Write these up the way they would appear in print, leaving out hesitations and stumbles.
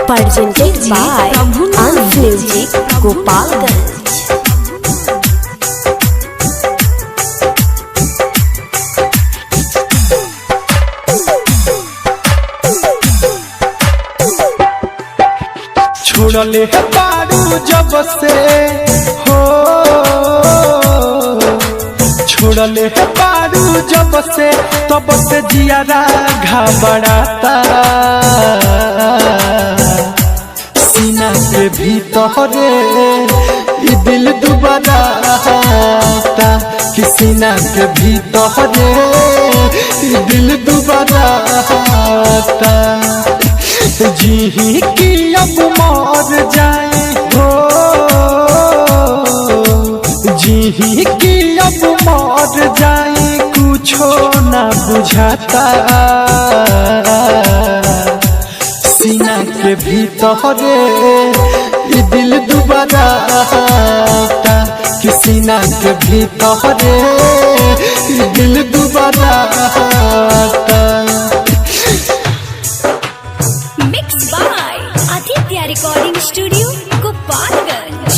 presented by Ans Music, Gopalganj। छोड़ले बारू जब से हो, छोड़ले बारू जब से तब से जियारा घबराता, सीना के भीतरे ई दिल दुबराता, कि सीना के भीतरे ई दिल दुबराता। जी की अब मर जाए हो, जी की अब मर जाए कुछो ना बुझाता, सीना के भीतरे ई दिल दुबराता, कि सीना के भीतरे ई दिल दुबराता। Recording studio Gopalganj.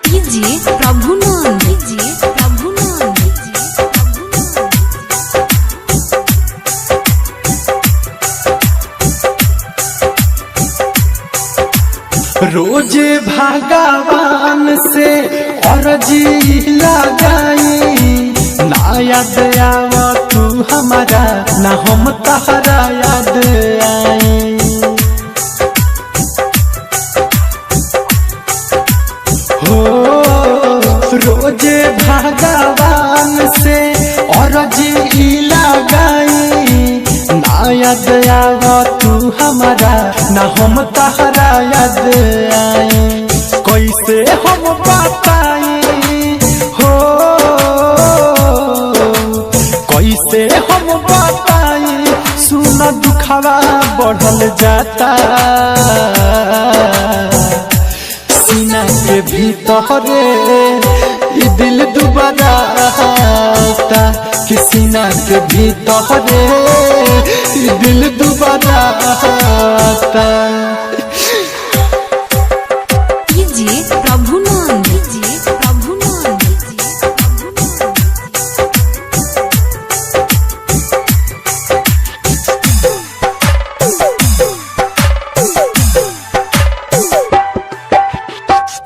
कीजिए प्रभुनंद, कीजिए प्रभुनंद। रोजे भगवान से अर्जी लगाई, ना याद आवा तू हमारा, ना हम तहरा याद आई। हो रोजे भगवान से अर्जी लगाई, ना याद आवा तू हमारा, ना हम तहरा याद आई। कैसे हम बताई हो, कैसे हम बताई, सुन दुखवा बढ़ल जाता, सीना के भीतरे ई दिल दुबराता, कि सीना के भीतरे ई दिल दुबराता। कीजिए प्रभुनंद, कीजिए प्रभुनंद।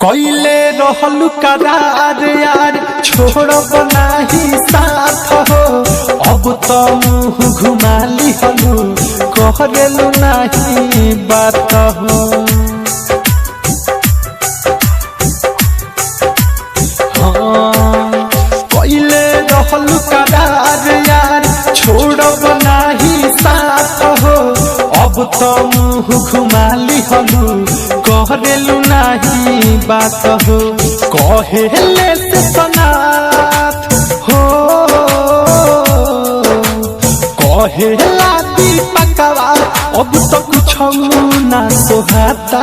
कैले रहलू करार यार, छोड़ब नाही साथ हो, अब तो मुँह घुमा लिहलू, कहलू नाही बात हो। कैले रहलू करार यार, छोड़ब नाही साथ हो, अब तो मुँह घुमा लिहलू, कहलू नाही बात हो। कहेले से सनाथ हो, कहेला दीपकवा, अब तो कुछ ना सोहाता,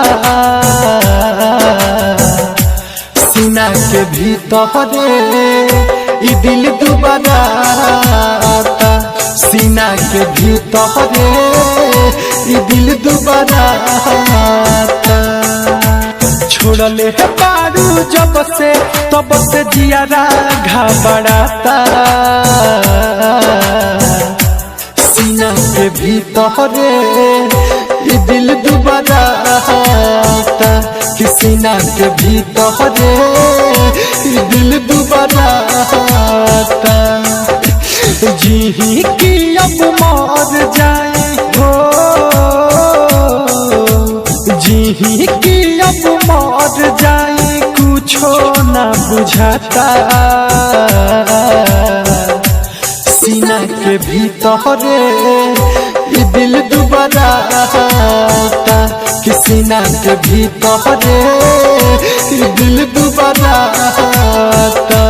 सीना के भीतरे ई दिल दुबराता, सीना के भीतरे ई दिल दुबराता। छोड़ले बारू जब से तब से जियारा घबराता, सीना के भीतरे ई दिल दुबराता, कि सीना के भीतरे ई दिल दुबराता। जी की अब मर जाए हो, जी की अब मर जाए कुछो ना बुझाता, सीना के भीतरे ई दिल दुबराता, कि सीना के भीतरे ई दिल दुबराता।